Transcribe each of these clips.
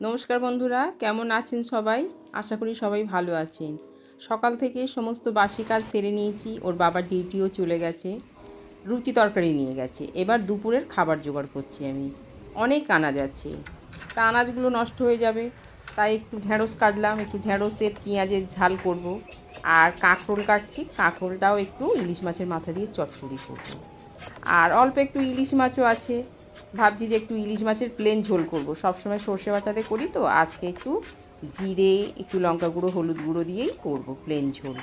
নমস্কার বন্ধুরা, কেমন আছেন সবাই? আশা করি সবাই ভালো আছেন। সকাল থেকে সমস্ত বাসি কাজ সেরে নিয়েছি। ওর বাবার ডিউটিও চলে গেছে, রুটি তরকারি নিয়ে গেছে। এবার দুপুরের খাবার জোগাড় করছি আমি। অনেক আনাজ আছে, তা আনাজগুলো নষ্ট হয়ে যাবে, তাই একটু ঢ্যাঁড়স কাটলাম, একটু ঢ্যাঁড়সের পেঁয়াজের ঝাল করব। আর কাঁকরোল কাটছি, কাঁকরোলটাও একটু ইলিশ মাছের মাথা দিয়ে চচ্চড়ি করব। আর অল্প একটু ইলিশ মাছও আছে, ভাবছি যে একটু ইলিশ মাছের প্লেন ঝোল করব। সবসময় সর্ষে বাটাতে করি, তো আজকে একটু জিরে, একটু লঙ্কা গুঁড়ো, হলুদ গুঁড়ো দিয়েই করব প্লেন ঝোল।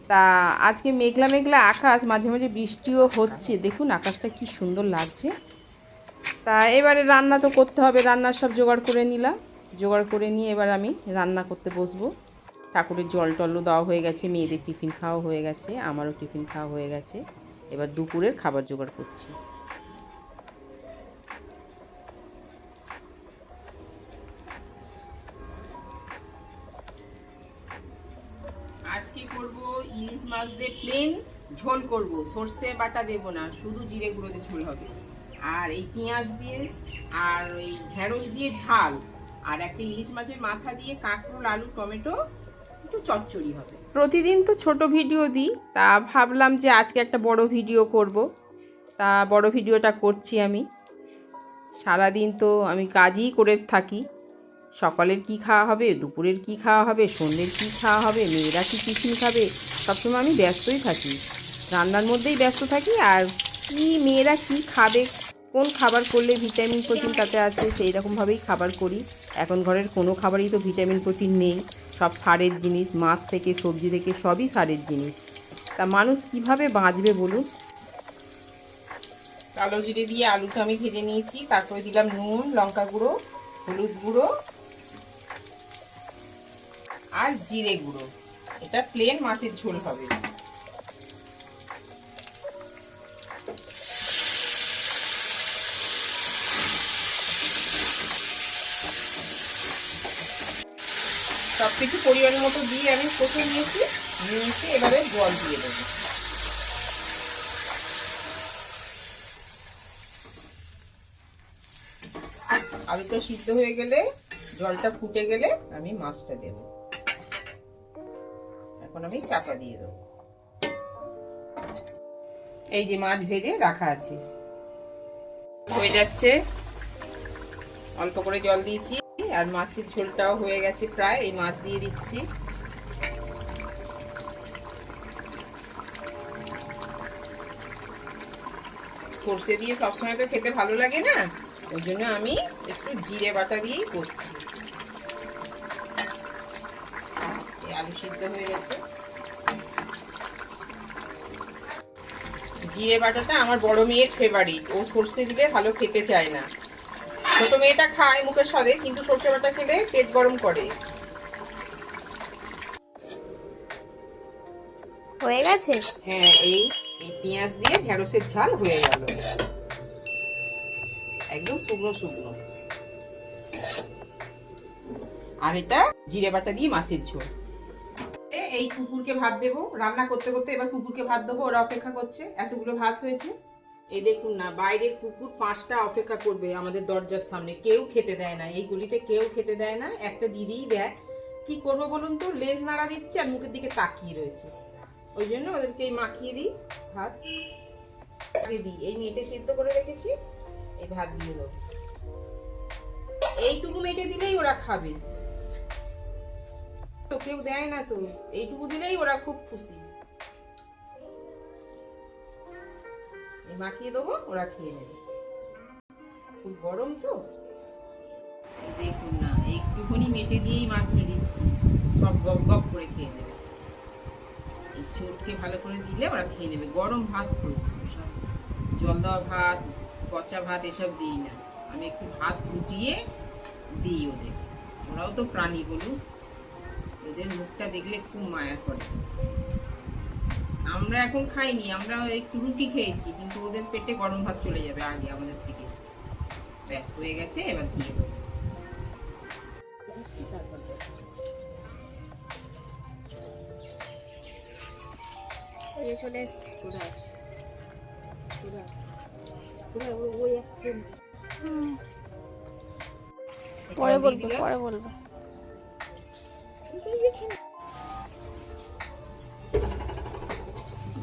তা আজকে মেঘলা মেঘলা আকাশ, মাঝে মাঝে বৃষ্টিও হচ্ছে, দেখুন আকাশটা কি সুন্দর লাগছে। তা এবারে রান্না তো করতে হবে, রান্নার সব জোগাড় করে নিলাম। জোগাড় করে নিয়ে এবার আমি রান্না করতে বসবো। ঠাকুরের জল টলও দেওয়া হয়ে গেছে, মেয়েদের টিফিন খাওয়া হয়ে গেছে, আমারও টিফিন খাওয়া হয়ে গেছে। এবার দুপুরের খাবার জোগাড় করছি। আজকে করব ইলিশ মাছ দিয়ে প্লেন ঝোল করব, সর্ষে বাটা দেব না, শুধু জিরে গুঁড়ো দিয়ে ঝোল হবে। আর এই পেঁয়াজ দিয়ে আর ওই ঢেঁড়স দিয়ে ঝাল, আর একটা ইলিশ মাছের মাথা দিয়ে কাঁকরোল, আলু, টমেটো একটু চচ্চড়ি হবে। প্রতিদিন তো ছোট ভিডিও দিই, তা ভাবলাম যে আজকে একটা বড় ভিডিও করব। তা বড় ভিডিওটা করছি আমি। সারাদিন তো আমি কাজই করে থাকি। সকালের কি খাওয়া হবে, দুপুরের কি খাওয়া হবে, সন্ধ্যের কি খাওয়া হবে, মেয়েরা কি টিফিন খাবে, সবসময় আমি ব্যস্তই থাকি, রান্নার মধ্যেই ব্যস্ত থাকি। আর কি মেয়েরা কি খাবে, কোন খাবার করলে ভিটামিন প্রোটিন তাতে আছে, সেই রকমভাবেই খাবার করি। এখন ঘরের কোনো খাবারই তো ভিটামিন প্রোটিন নেই, সব সারের জিনিস, মাছ থেকে সবজি থেকে সবই সারের জিনিস। তা মানুষ কিভাবে বাঁচবে বলুন। কালো জিরে দিয়ে আলুটা আমি ভেজে নিয়েছি, তারপরে দিলাম নুন, লঙ্কা গুঁড়ো, হলুদ গুঁড়ো আর জিরে গুঁড়ো। এটা প্লেন মাছের ঝোল হবে। সবকিছু পরিমাণ মতো দিয়ে আমি কষে নিয়েছি। এবারে জল দিয়ে দেবো। আলুটা সিদ্ধ হয়ে গেলে, জলটা ফুটে গেলে আমি মাছটা দেব। এখন আমি চাপা দিয়ে দেবো। এই যে মাছ ভেজে রাখা আছে, হয়ে যাচ্ছে। অল্প করে জল দিয়েছি, আর মাছের ঝোলটাও হয়ে গেছে প্রায়। এই মাছ দিয়ে দিচ্ছি। সর্ষে দিয়ে সবসময় তো খেতে ভালো লাগে না, ওই জন্য আমি একটু জিরে বাটা দিয়েই করছি। আলু সিদ্ধ হয়ে গেছে। জিরে বাটাটা আমার বড় মেয়ের ফেভারিট, ও সর্ষে দিলে ভালো খেতে চায় না। ছোট মেয়েটা খায় মুখের স্বাদে, কিন্তু সর্ষে বাটা খেলে পেট গরম করে। হয়ে গেছে। হ্যাঁ, এই পেঁয়াজ দিয়ে ঢেঁড়সের ঝাল হয়ে গেল, একদম শুকনো শুকনো। আর এটা জিরে বাটা দিয়ে মাছের ঝোল। এই কুকুরকে ভাত দেবো, রান্না করতে করতে এবার কুকুরকে ভাত দেবো, ওরা অপেক্ষা করছে। এতগুলো ভাত হয়েছে। এই দেখুন না, বাইরের কুকুর 5টা অপেক্ষা করবে আমাদের দরজার সামনে, কেউ খেতে দেয় না, এই গলিতে কেউ খেতে দেয় না, একটা দিদিই দেয়। কি করবো বলুন তো, লেজ নাড়া দিচ্ছে আর মুখের দিকে তাকিয়ে রয়েছে। ওই জন্য ওদেরকে মাখিয়ে দিই ভাত, দিই। এই মেটে সিদ্ধ করে রেখেছি, এই ভাত দিয়ে দেবো। এইটুকু মেটে দিলেই ওরা খাবে, তো কেউ দেয় না, তো এইটুকু দিলেই ওরা খুব খুশি। মাখিয়ে দেবো, ওরা খেয়ে নেবে। খুব গরম তো, দেখুন না, একটুখানি মেটে দিয়েই মাখিয়ে দিচ্ছি, সব গপ গপ করে খেয়ে নেবে। এই চটকে ভালো করে দিলে ওরা খেয়ে নেবে। গরম ভাত তো, সব জল দেওয়া ভাত, পচা ভাত এসব দিই না, আমি একটু ভাত ফুটিয়ে দিই ওদের। ওরাও তো প্রাণী বলুন, ওদের মুখটা দেখলে খুব মায়া করে। আমরা এখন খাইনি, আমরা একটু রুটি খেয়েছি, কিন্তু ওদের পেটে গরম ভাত চলে যাবে আগে আমাদের থেকে। ব্যাস হয়ে গেছে, এবার দিয়ে দেবো। চলে এসছি। পরে বলবো পরে বলবো।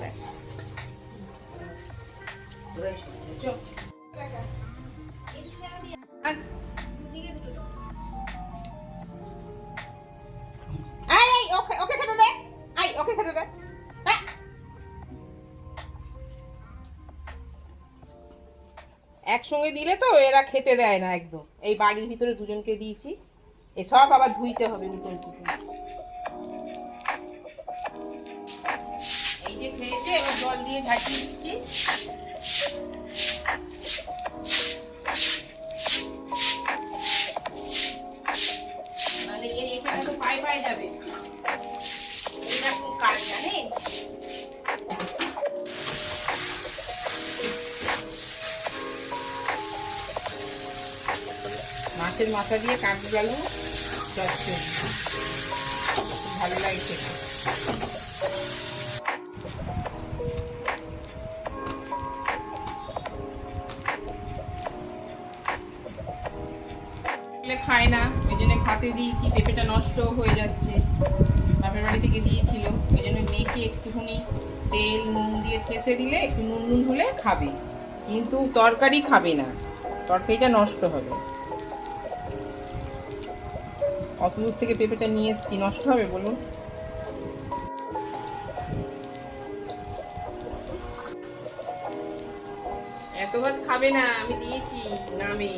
ব্যাস। ওকে ওকে খেতে দে, ওকে খেতে দে। একসঙ্গে দিলে তো এরা খেতে দেয় না একদম। এই বাড়ির ভিতরে দুজনকে দিয়েছি, এ সব আবার ধুইতে হবে ভিতরে দুটো। এই যে খেয়েছে, এবার জল দিয়ে ঝাঁকিয়ে দিচ্ছি। নাহলে এর এখানে তো পায়ে যাবে। এটা কোন কাজ জানেন? মাছের মাথা দিয়ে কাঁকড় আলু চচ্চড়ি, ভালো লাগে খেতে। খায় না, ওই জন্য ভাতে দিয়েছি। পেঁপেটা নষ্ট হয়ে যাচ্ছে, বাপের বাড়ি থেকে দিয়েছিল, ওই জন্য মেয়েকে একটুখানি তেল নুন দিয়ে ঠেসে দিলে একটু নুন নুন হলে খাবে, কিন্তু তরকারি খাবে না, তরকারিটা নষ্ট হবে। অত দূর থেকে পেঁপেটা নিয়ে এসেছি, নষ্ট হবে বলুন? এত ভাত খাবে না, আমি দিয়েছি নামে।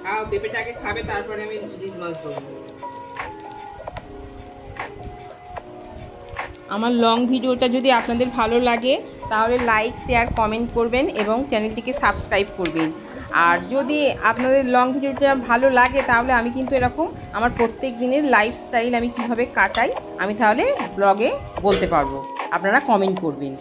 খাও, পেঁপেটাকে খাবে, তারপরে আমি ইলিশ মাছ দেবো। আমার লং ভিডিওটা যদি আপনাদের ভালো লাগে তাহলে লাইক শেয়ার কমেন্ট করবেন এবং চ্যানেলটিকে সাবস্ক্রাইব করবেন। আর যদি আপনাদের লং ভিডিওটা ভালো লাগে তাহলে আমি কিন্তু এরকম আমার প্রত্যেক দিনের লাইফস্টাইল আমি কিভাবে কাটাই আমি তাহলে ব্লগে বলতে পারবো, আপনারা কমেন্ট করবেন।